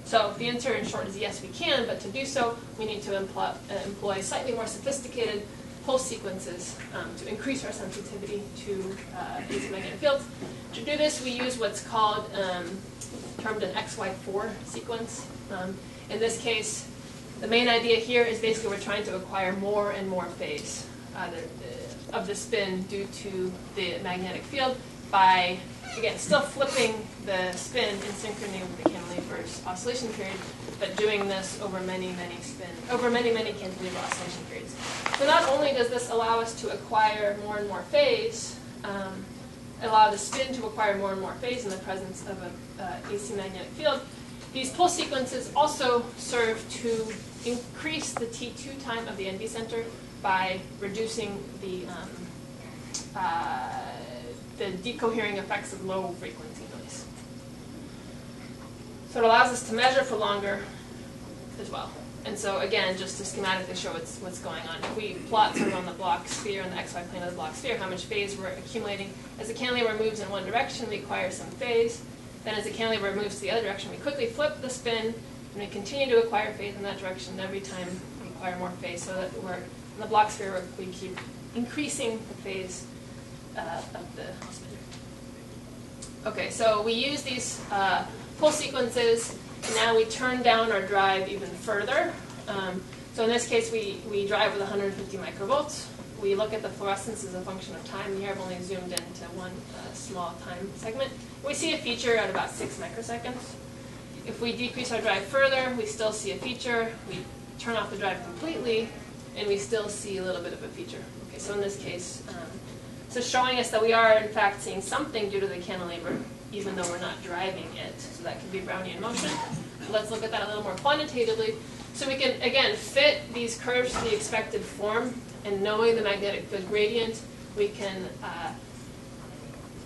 So the answer in short is yes, we can, but to do so, we need to employ slightly more sophisticated pulse sequences to increase our sensitivity to AC magnetic fields. To do this, we use what's called termed an XY4 sequence. In this case, the main idea here is basically we're trying to acquire more and more phase of the spin due to the magnetic field by, again, still flipping the spin in synchrony with the cantilever's oscillation period, but doing this over many cantilever oscillation periods. So not only does this allow us to acquire more and more phase, allow the spin to acquire more and more phase in the presence of an AC magnetic field, these pulse sequences also serve to increase the T2 time of the NV center by reducing the decohering effects of low frequency noise. So it allows us to measure for longer as well. And so again, just to schematically show what's going on, if we plot sort of on the block sphere, on the XY plane of the block sphere, how much phase we're accumulating. As the cantilever moves in one direction, we acquire some phase. Then as the cantilever moves to the other direction, we quickly flip the spin, and we continue to acquire phase in that direction. And every time we acquire more phase, so that we're in the block sphere, we keep increasing the phase of the spin. Okay, so we use these pulse sequences, and now we turn down our drive even further. So in this case, we drive with 150 microvolts. We look at the fluorescence as a function of time. Here I've only zoomed into one small time segment. We see a feature at about 6 microseconds. If we decrease our drive further, we still see a feature. We turn off the drive completely, and we still see a little bit of a feature. Okay, so in this case, so showing us that we are in fact seeing something due to the cantilever, even though we're not driving it. So that could be Brownian motion. So let's look at that a little more quantitatively. So we can, again, fit these curves to the expected form, and knowing the magnetic field gradient, we can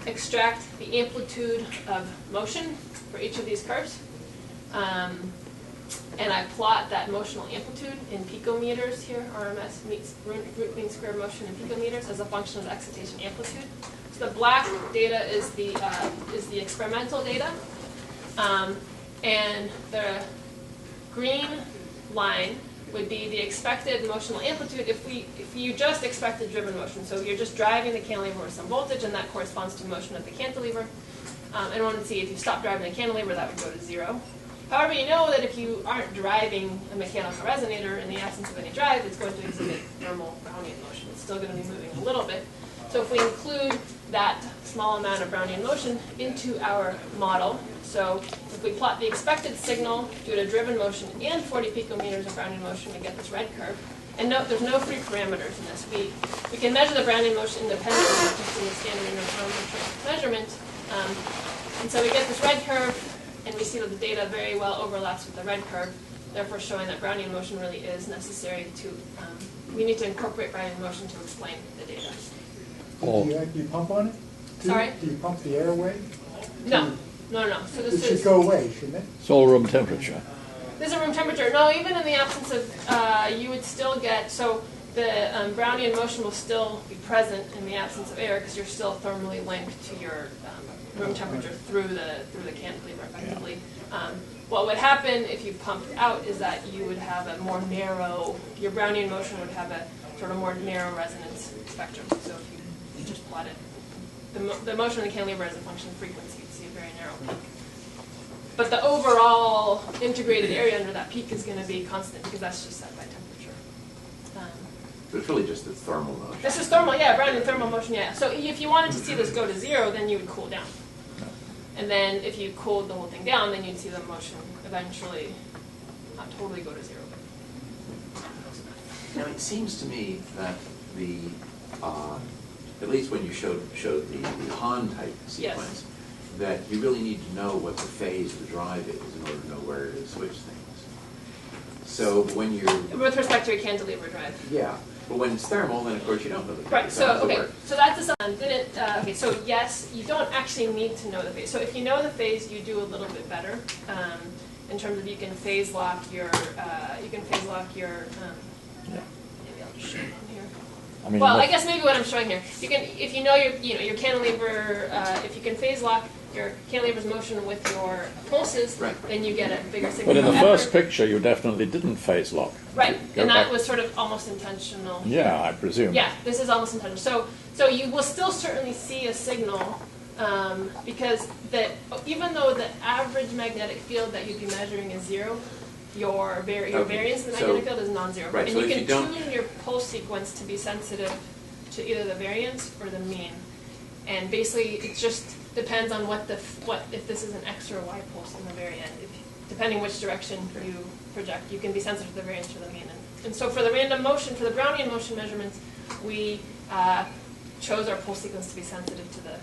extract the amplitude of motion for each of these curves. And I plot that motional amplitude in picometers here. RMS meets root mean square motion in picometers as a function of excitation amplitude. So the black data is the experimental data, and the green line would be the expected motional amplitude if you just expected driven motion. So you're just driving the cantilever with some voltage, and that corresponds to motion of the cantilever. And one would see if you stop driving the cantilever, that would go to 0. However, you know that if you aren't driving a mechanical resonator in the absence of any drive, it's going to exhibit normal Brownian motion. It's still going to be moving a little bit. So if we include that small amount of Brownian motion into our model, so if we plot the expected signal due to driven motion and 40 picometers of Brownian motion, we get this red curve. And note, there's no free parameters in this. We can measure the Brownian motion independently just in the standard interferometry measurement. And so we get this red curve, and we see that the data very well overlaps with the red curve, therefore showing that Brownian motion really is necessary to, we need to incorporate Brownian motion to explain the data. Or Do you pump on it? Sorry? Do you pump the air away? No. So It this should is, go away, shouldn't it? it's all room temperature. this is room temperature. No, even in the absence of, you would still get, so the Brownian motion will still be present in the absence of air because you're still thermally linked to your room temperature through the cantilever effectively. What would happen if you pumped out is that you would have a more narrow, your Brownian motion would have a sort of more narrow resonance spectrum. So if you just plot it, the motion of the cantilever as a function of frequency, you'd see a very narrow peak. But the overall integrated area under that peak is going to be constant because that's just set by temperature. So it's really just the thermal motion. This is thermal, yeah, Brownian thermal motion, yeah. So if you wanted to see this go to 0, then you would cool down. And then if you cooled the whole thing down, then you'd see the motion eventually not totally go to 0. Now, it seems to me that the, at least when you showed the Hahn-type sequence, that you really need to know what the phase of the drive is in order to know where to switch things. So when you're... With respect to a cantilever drive. Yeah. But when it's thermal, then of course you don't know the phase. Right, so, How does it okay, work? so that's a okay, so yes, you don't actually need to know the phase. So if you know the phase, you do a little bit better in terms of you can phase lock your, maybe I'll just show it on here. I mean, Well, I what- guess maybe what I'm showing here, you can, if you know your cantilever, if you can phase lock your cantilever's motion with your pulses, Right. then you get a bigger signal. But in the However- first picture, you definitely didn't phase lock. Right, Go and that back. was sort of almost intentional. Yeah, I presume. Yeah, this is almost intentional. So you will still certainly see a signal because even though the average magnetic field that you'd be measuring is 0, your variance in the so- magnetic field is non-zero. right, And so you if can you don't- tune your pulse sequence to be sensitive to either the variance or the mean. And basically, it just depends on if this is an X or a Y pulse in the very end. Depending which direction you project, you can be sensitive to the variance or the mean. And so for the random motion, for the Brownian motion measurements, we chose our pulse sequence to be sensitive to the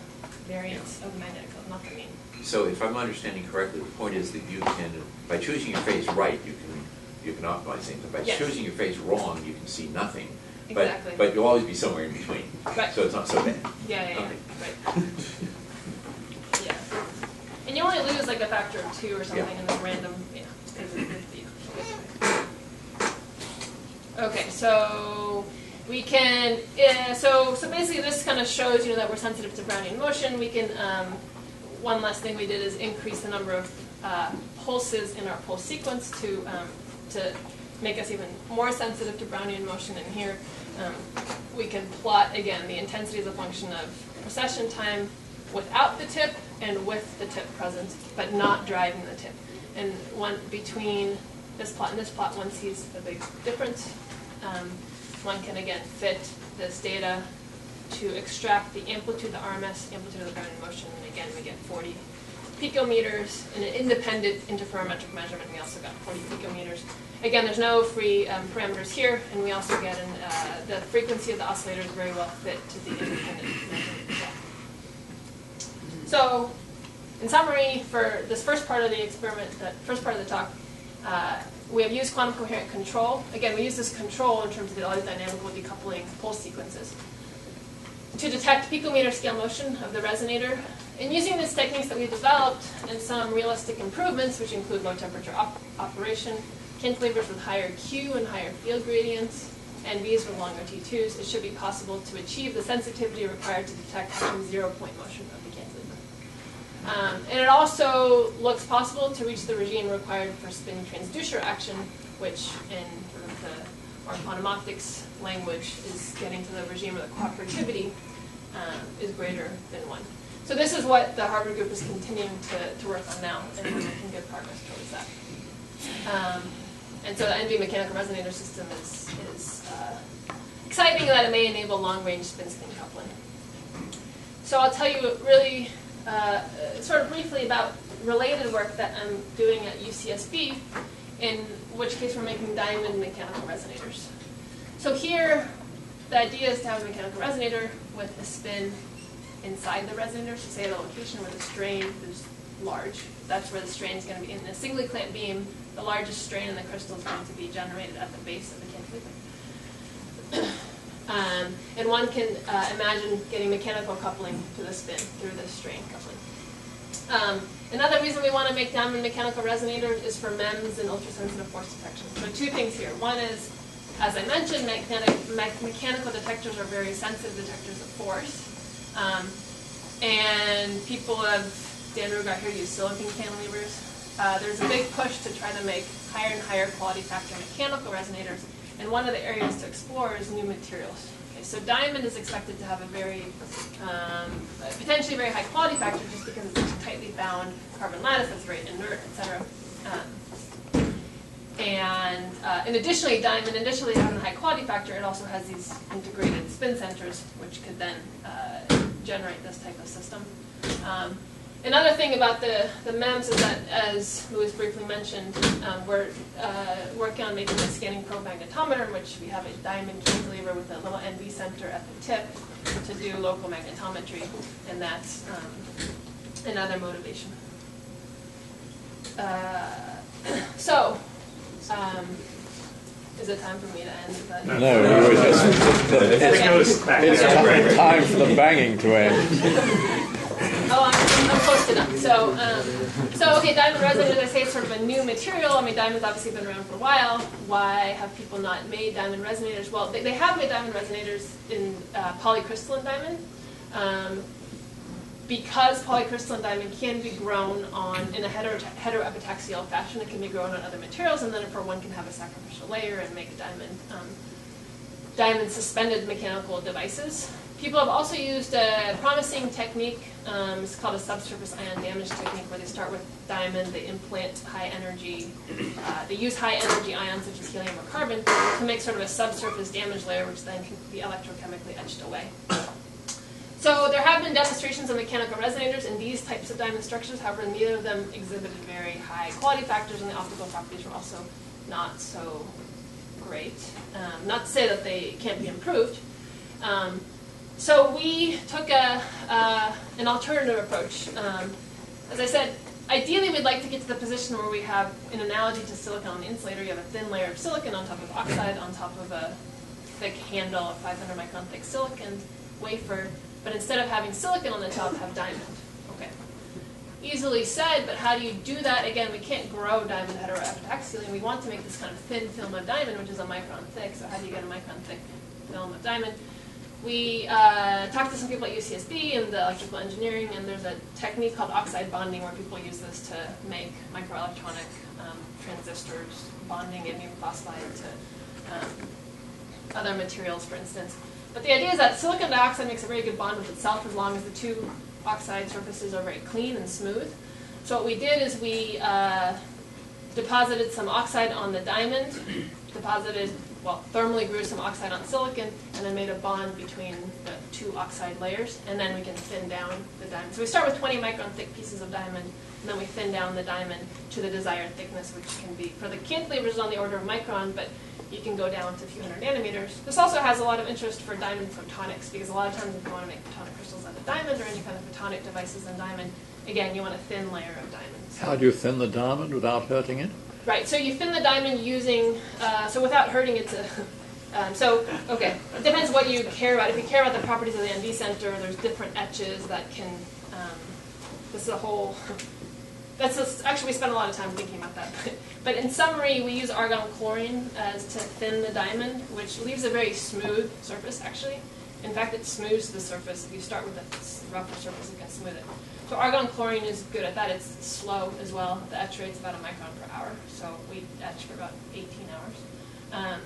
variance of the magnetic field, not the mean. So if I'm understanding correctly, the point is that you can, by choosing your phase right, you can optimize things. But by Yes. choosing your phase wrong, you can see nothing. Exactly. But you'll always be somewhere in between. Right. So it's not so bad. Yeah, Okay. right. Yeah. And you only lose like a factor of 2 or something Yeah. in this random, because of the Okay, so we can, so basically this kind of shows that we're sensitive to Brownian motion. We can, one last thing we did is increase the number of pulses in our pulse sequence to make us even more sensitive to Brownian motion. And here we can plot, again, the intensity as a function of precession time without the tip and with the tip present, but not driving the tip. And between this plot and this plot, one sees a big difference. One can, again, fit this data to extract the amplitude, the RMS amplitude of the Brownian motion. And again, we get 40 picometers in an independent interferometric measurement. We also got 40 picometers. Again, there's no free parameters here, and we also get the frequency of the oscillator is very well fit to the independent measurement as well. So, in summary, for this first part of the experiment, that first part of the talk, we have used quantum coherent control. Again, we use this control in terms of the always dynamical decoupling pulse sequences to detect picometer scale motion of the resonator. And using these techniques that we developed and some realistic improvements, which include low temperature operation, cantilevers with higher Q and higher field gradients, and V's with longer T2s, it should be possible to achieve the sensitivity required to detect actually 0-point motion of the cantilever. And it also looks possible to reach the regime required for spin transducer action, which in sort of the more quantum optics language is getting to the regime of the cooperativity is greater than 1. So this is what the Harvard group is continuing to work on now, and we're making good progress towards that. And so the NV mechanical resonator system is exciting that it may enable long-range spin-spin coupling. So I'll tell you really sort of briefly about related work that I'm doing at UCSB, in which case we're making diamond mechanical resonators. So here, the idea is to have a mechanical resonator with a spin inside the resonator. So say the location where the strain is large, that's where the strain is going to be. In a singly clamped beam, the largest strain in the crystal is going to be generated at the base of the cantilever. And one can imagine getting mechanical coupling to the spin through this strain coupling. Another reason we want to make diamond mechanical resonators is for MEMS and ultrasensitive force detection. So two things here. One is, as I mentioned, mechanical detectors are very sensitive detectors of force. And people have, Dan Rugar here, use silicon cantilevers. There's a big push to try to make higher and higher quality factor mechanical resonators. And one of the areas to explore is new materials. Okay, so diamond is expected to have a very, potentially very high quality factor just because it's such a tightly bound carbon lattice that's very inert, etc. And additionally, diamond, initially having a high quality factor, it also has these integrated spin centers, which could then generate this type of system. Another thing about the MEMS is that, as Louis briefly mentioned, we're working on making a scanning probe magnetometer, in which we have a diamond cantilever with a little NV center at the tip to do local magnetometry, and that's another motivation. Is it time for me to end? No, we were just. It's time for the banging to end. Oh, I'm close enough. So okay, diamond resonators, I say it's sort of a new material. I mean, diamond's obviously been around for a while. Why have people not made diamond resonators? Well, they have made diamond resonators in polycrystalline diamond. Because polycrystalline diamond can be grown in a heteroepitaxial fashion, it can be grown on other materials, and then for one can have a sacrificial layer and make diamond suspended mechanical devices. People have also used a promising technique. It's called a subsurface ion damage technique, where they start with diamond, they implant high energy, they use high energy ions such as helium or carbon to make sort of a subsurface damage layer, which then can be electrochemically etched away. So there have been demonstrations of mechanical resonators in these types of diamond structures. However, neither of them exhibited very high quality factors, and the optical properties were also not so great. Not to say that they can't be improved. So we took an alternative approach. As I said, ideally we'd like to get to the position where we have, in analogy to silicon on the insulator, you have a thin layer of silicon on top of oxide on top of a thick handle of 500 micron thick silicon wafer, but instead of having silicon on the top, have diamond. Okay. Easily said, but how do you do that? Again, we can't grow diamond heteroepitaxially, and we want to make this kind of thin film of diamond, which is a micron thick. So how do you get a micron thick film of diamond? We talked to some people at UCSB in the electrical engineering, and there's a technique called oxide bonding where people use this to make microelectronic transistors, bonding indium phosphide to other materials, for instance. But the idea is that silicon dioxide makes a very good bond with itself as long as the two oxide surfaces are very clean and smooth. So what we did is we deposited some oxide on the diamond, thermally grew some oxide on silicon, and then made a bond between the two oxide layers, and then we can thin down the diamond. So we start with 20 micron thick pieces of diamond, and then we thin down the diamond to the desired thickness, which can be, for the cantilevers, on the order of micron, but you can go down to a few hundred nanometers. This also has a lot of interest for diamond photonics, because a lot of times if you want to make photonic crystals out of diamond or any kind of photonic devices in diamond, again, you want a thin layer of diamond. How do you thin the diamond without hurting it? Right, so you thin the diamond using, so without hurting it to, okay, it depends what you care about. If you care about the properties of the NV center, there's different etches that can, this is a whole, actually we spent a lot of time thinking about that. But in summary, we use argon chlorine as to thin the diamond, which leaves a very smooth surface, actually. In fact, it smooths the surface. If you start with a rougher surface, it can smooth it. So argon chlorine is good at that. It's slow as well. The etch rate's about 1 micron per hour. So we etch for about 18 hours.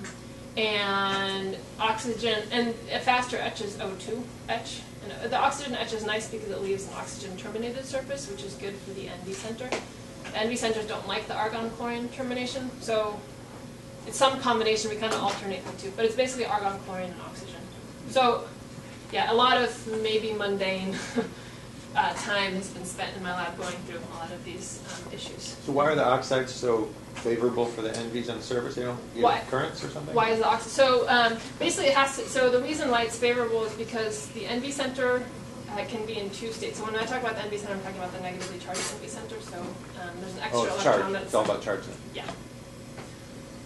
And oxygen, and a faster etch is O2 etch. And the oxygen etch is nice because it leaves an oxygen terminated surface, which is good for the NV center. The NV centers don't like the argon chlorine termination, so it's some combination. We kind of alternate the two, but it's basically argon chlorine and oxygen. So yeah, a lot of maybe mundane time has been spent in my lab going through a lot of these issues. So why are the oxides so favorable for the NVs on the surface? You have currents or something? Why is the oxide? So basically, it has to. So the reason why it's favorable is because the NV center can be in two states. So when I talk about the NV center, I'm talking about the negatively charged NV center. So there's an extra Oh, it's electron charge. that's... It's all about charge then. Yeah.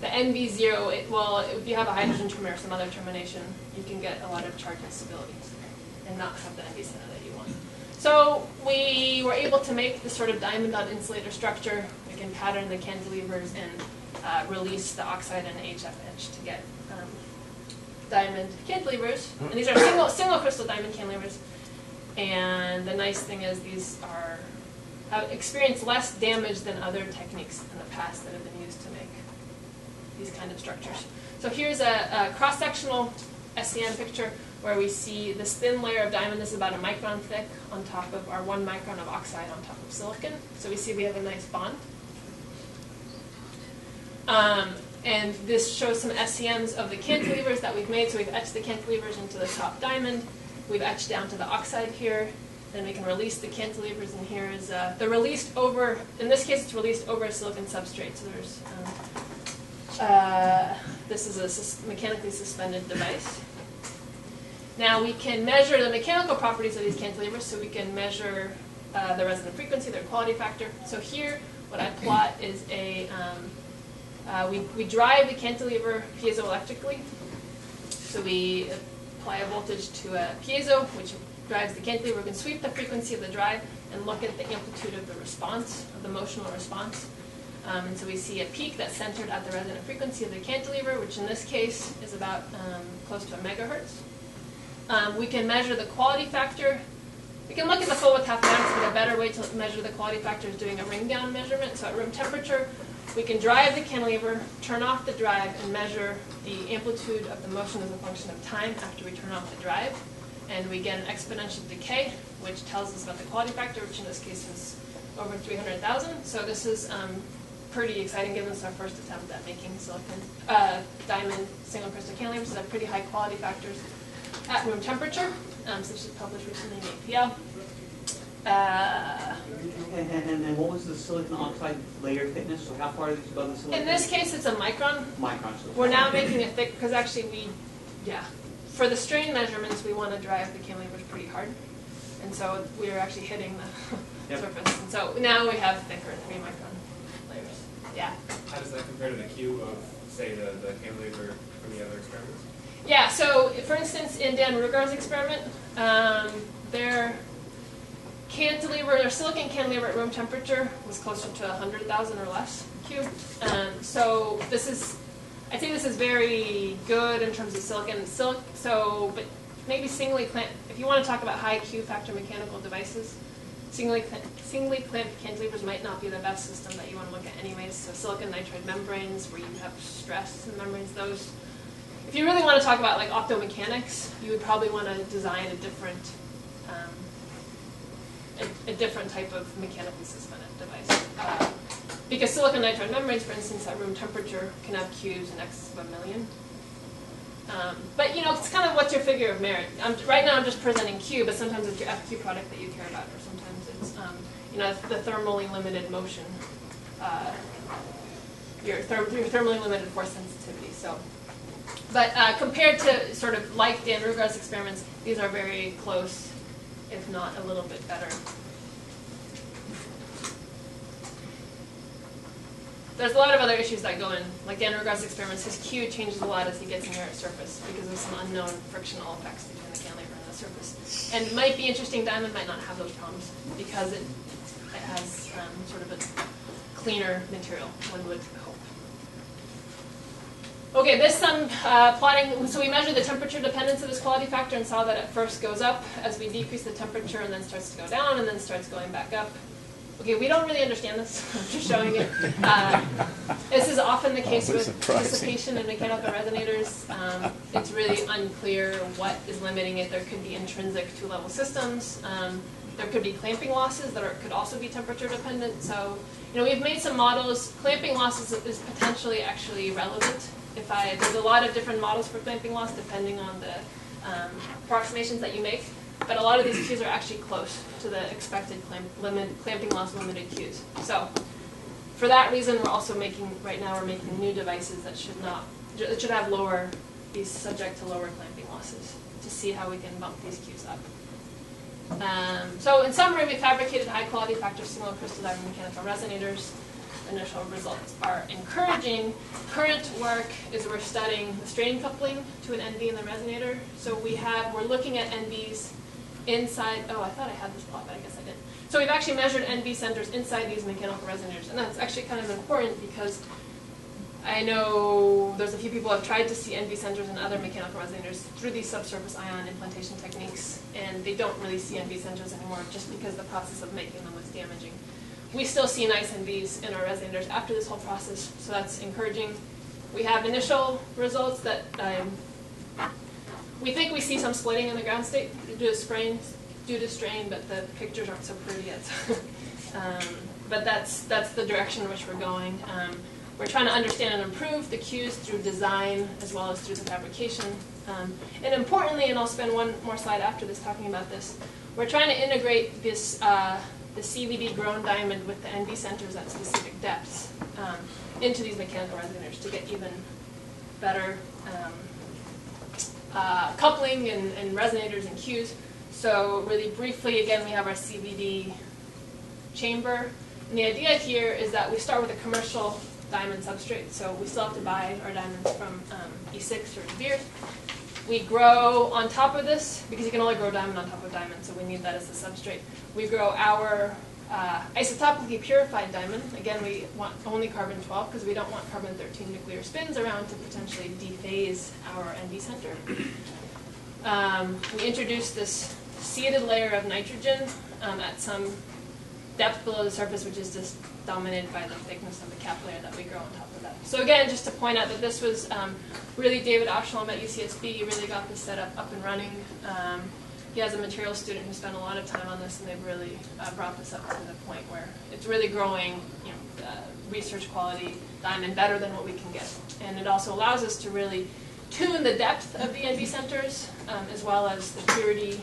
The NV0, if you have a hydrogen terminal or some other termination, you can get a lot of charge instability and not have the NV center that you want. So we were able to make this sort of diamond on insulator structure. We can pattern the cantilevers and release the oxide and HF edge to get diamond cantilevers. And these are single crystal diamond cantilevers. And the nice thing is these have experienced less damage than other techniques in the past that have been used to make these kind of structures. So here's a cross-sectional SEM picture where we see this thin layer of diamond. This is about a micron thick on top of our 1 micron of oxide on top of silicon. So we see we have a nice bond. And this shows some SEMs of the cantilevers that we've made. So we've etched the cantilevers into the top diamond. We've etched down to the oxide here. Then we can release the cantilevers, and here is they're released over, in this case it's released over a silicon substrate. So there's, this is a mechanically suspended device. Now we can measure the mechanical properties of these cantilevers, so we can measure the resonant frequency, their quality factor. So here, what I plot is we drive the cantilever piezoelectrically. So we apply a voltage to a piezo, which drives the cantilever. We can sweep the frequency of the drive and look at the amplitude of the response, of the motional response. And so we see a peak that's centered at the resonant frequency of the cantilever, which in this case is about close to a megahertz. We can measure the quality factor. We can look at the full width half max, but a better way to measure the quality factor is doing a ring down measurement. So at room temperature, we can drive the cantilever, turn off the drive, and measure the amplitude of the motion as a function of time after we turn off the drive. And we get an exponential decay, which tells us about the quality factor, which in this case is over 300,000. So this is pretty exciting, given it's our first attempt at making silicon diamond single crystal cantilevers. Have pretty high quality factors at room temperature. So this was published recently in APL. And then what was the silicon oxide layer thickness? So how far is it above the silicon? In this case, it's a micron. Micron. So We're now making it thick because actually for the strain measurements, we want to drive the cantilevers pretty hard. And so we are actually hitting the surface. And so now we have thicker 3 micron layers. Yeah. How does that compare to the Q of, say, the cantilever from the other experiments? Yeah, so for instance, in Dan Rugar's experiment, their silicon cantilever at room temperature was closer to 100,000 or less Q. So I think this is very good in terms of silicon. But maybe singly clamped, if you want to talk about high Q factor mechanical devices, singly clamped cantilevers might not be the best system that you want to look at anyways. So silicon nitride membranes, where you have stress in the membranes, those. If you really want to talk about like optomechanics, you would probably want to design a different type of mechanically suspended device. Because silicon nitride membranes, for instance, at room temperature can have Qs in excess of 1 million. But it's kind of what's your figure of merit. Right now I'm just presenting Q, but sometimes it's your FQ product that you care about, or sometimes it's the thermally limited motion, your thermally limited force sensitivity. So. But compared to sort of like Dan Rugar's experiments, these are very close, if not a little bit better. There's a lot of other issues that go in. Like Dan Rugar's experiments, his Q changes a lot as he gets near its surface because of some unknown frictional effects between the cantilever and the surface. And it might be interesting, diamond might not have those problems because it has sort of a cleaner material, one would hope. Okay, this plotting, so we measured the temperature dependence of this quality factor and saw that it first goes up as we decrease the temperature and then starts to go down and then starts going back up. Okay, we don't really understand this. I'm just showing it. This is often the case with dissipation in mechanical resonators. It's really unclear what is limiting it. There could be intrinsic two-level systems. There could be clamping losses that could also be temperature dependent. So, we've made some models. Clamping losses is potentially actually relevant. There's a lot of different models for clamping loss depending on the approximations that you make. But a lot of these Qs are actually close to the expected clamping loss limited Qs. So for that reason, we're also making new devices that should be subject to lower clamping losses to see how we can bump these Qs up. So in summary, we fabricated high-quality factor single crystal diamond mechanical resonators. Initial results are encouraging. Current work is we're studying the strain coupling to an NV in the resonator. So we're looking at NVs inside. Oh, I thought I had this plot, but I guess I didn't. So we've actually measured NV centers inside these mechanical resonators, and that's actually kind of important because I know there's a few people who have tried to see NV centers in other mechanical resonators through these subsurface ion implantation techniques, and they don't really see NV centers anymore just because the process of making them was damaging. We still see nice NVs in our resonators after this whole process, so that's encouraging. We have initial results that we think we see some splitting in the ground state due to strain, but the pictures aren't so pretty yet. But that's the direction in which we're going. We're trying to understand and improve the Qs through design as well as through the fabrication. And importantly, and I'll spend one more slide after this talking about this, we're trying to integrate this the CVD grown diamond with the NV centers at specific depths into these mechanical resonators to get even better coupling and resonators and Qs. So really briefly, again, we have our CVD chamber. And the idea here is that we start with a commercial diamond substrate. So we still have to buy our diamonds from E6 or De Beers. We grow on top of this, because you can only grow diamond on top of diamond, so we need that as the substrate. We grow our isotopically purified diamond. Again, we want only carbon-12 because we don't want carbon-13 nuclear spins around to potentially dephase our NV center. We introduce this seeded layer of nitrogen at some depth below the surface, which is just dominated by the thickness of the cap layer that we grow on top of that. So again, just to point out that this was really David Oshlam at UCSB really got this setup up and running. He has a materials student who spent a lot of time on this, and they've really brought this up to the point where it's really growing, research quality diamond better than what we can get. And it also allows us to really tune the depth of the NV centers, as well as the purity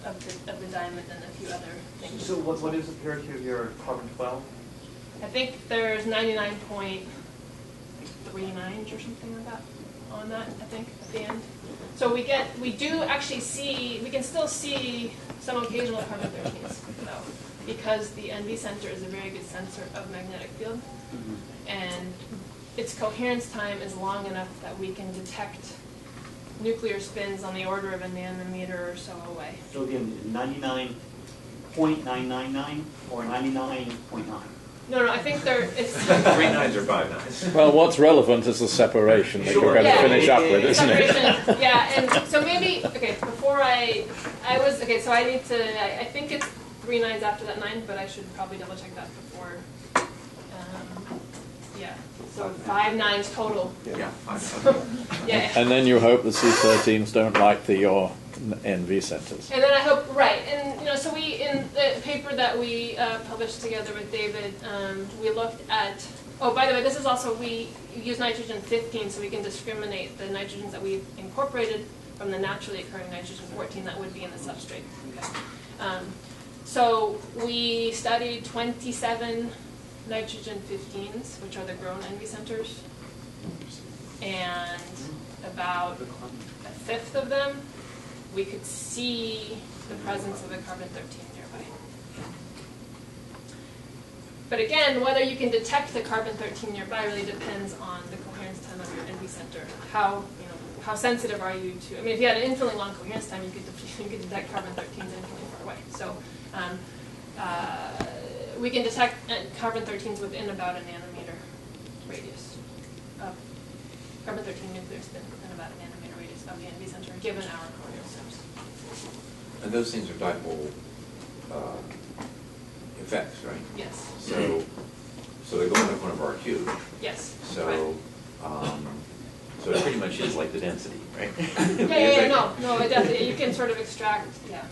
of the diamond and a few other things. So what is the purity of your carbon-12? I think there's 99.39 or something like that on that, I think, at the end. So we do actually see, we can still see some occasional carbon-13s, though, because the NV center is a very good sensor of magnetic field. Mm-hmm. And its coherence time is long enough that we can detect nuclear spins on the order of a nanometer or so away. So again, 99.999 or 99.9? No, I think there is... 3 nines or 5 nines. Well, what's relevant is the separation that you're going to finish up with, isn't it? Yeah, and so maybe, okay, before I need to, I think it's 3 nines after that 9, but I should probably double check that before. Yeah, so 5 nines total. Yeah, 5 nines. Yeah. And then you hope the C13s don't like your NV centers. And then I hope, right, and so we, in the paper that we published together with David, we looked at, oh, by the way, this is also, we use nitrogen 15 so we can discriminate the nitrogens that we've incorporated from the naturally occurring nitrogen 14 that would be in the substrate. Okay. So we studied 27 nitrogen 15s, which are the grown NV centers, and about a fifth of them we could see the presence of the carbon-13 nearby. But again, whether you can detect the carbon-13 nearby really depends on the coherence time of your NV center. How sensitive are you to? I mean, if you had an infinitely long coherence time, you could detect carbon-13s infinitely far away. So we can detect carbon-13s within about a nanometer radius of carbon-13 nuclear spin within about a nanometer radius of the NV center, given our coherence times. And those things are dipole effects, right? Yes. So they go into one of our cubes. Yes. So right. So it pretty much is like the density, right? No, it definitely, you can sort of extract, yeah.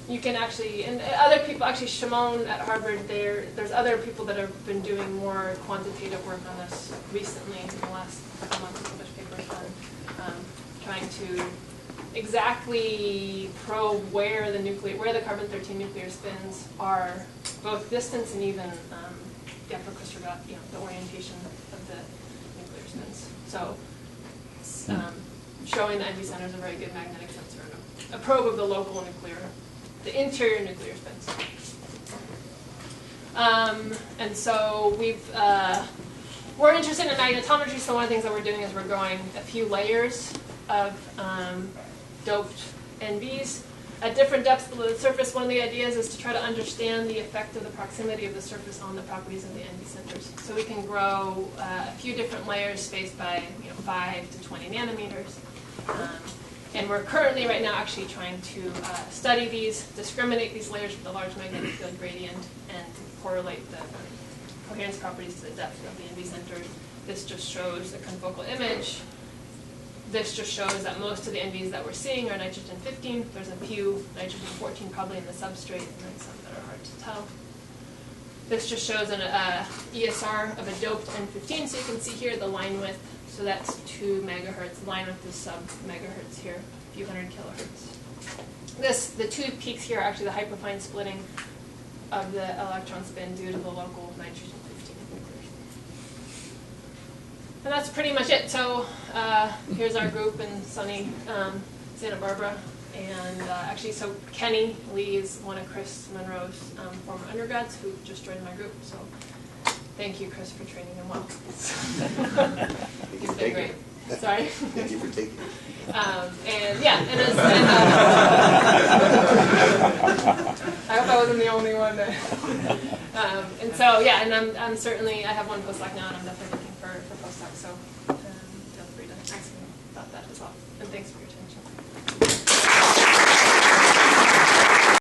You can actually, and other people, actually Shimon at Harvard, there's other people that have been doing more quantitative work on this recently in the last couple months, published papers on trying to exactly probe where the carbon-13 nuclear spins are, both distance and even for crystallograph, the orientation of the nuclear spins. So showing the NV center is a very good magnetic sensor, a probe of the local nuclear the interior nuclear spins. And so we're interested in magnetometry, so one of the things that we're doing is we're growing a few layers of doped NVs at different depths below the surface. One of the ideas is to try to understand the effect of the proximity of the surface on the properties of the NV centers. So we can grow a few different layers spaced by 5 to 20 nanometers. And we're currently right now actually trying to study these, discriminate these layers with a large magnetic field gradient, and correlate the coherence properties to the depth of the NV center. This just shows a confocal image. This just shows that most of the NVs that we're seeing are nitrogen-15. There's a few nitrogen-14 probably in the substrate, and then some that are hard to tell. This just shows an ESR of a doped N15, so you can see here the line width. So that's 2 megahertz. The line width is sub-megahertz here, a few hundred kilohertz. The two peaks here are actually the hyperfine splitting of the electron spin due to the local nitrogen-15 nuclear. And that's pretty much it. So here's our group in sunny Santa Barbara. And actually, so Kenny Lee is one of Chris Monroe's former undergrads who just joined my group. So thank you, Chris, for training him well. He's been great. Sorry? Thank you for taking it. And yeah, I hope I wasn't the only one that. And so yeah, and I'm certainly, I have one postdoc now, and I'm definitely looking for postdocs. So feel free to ask me about that as well. And thanks for your attention.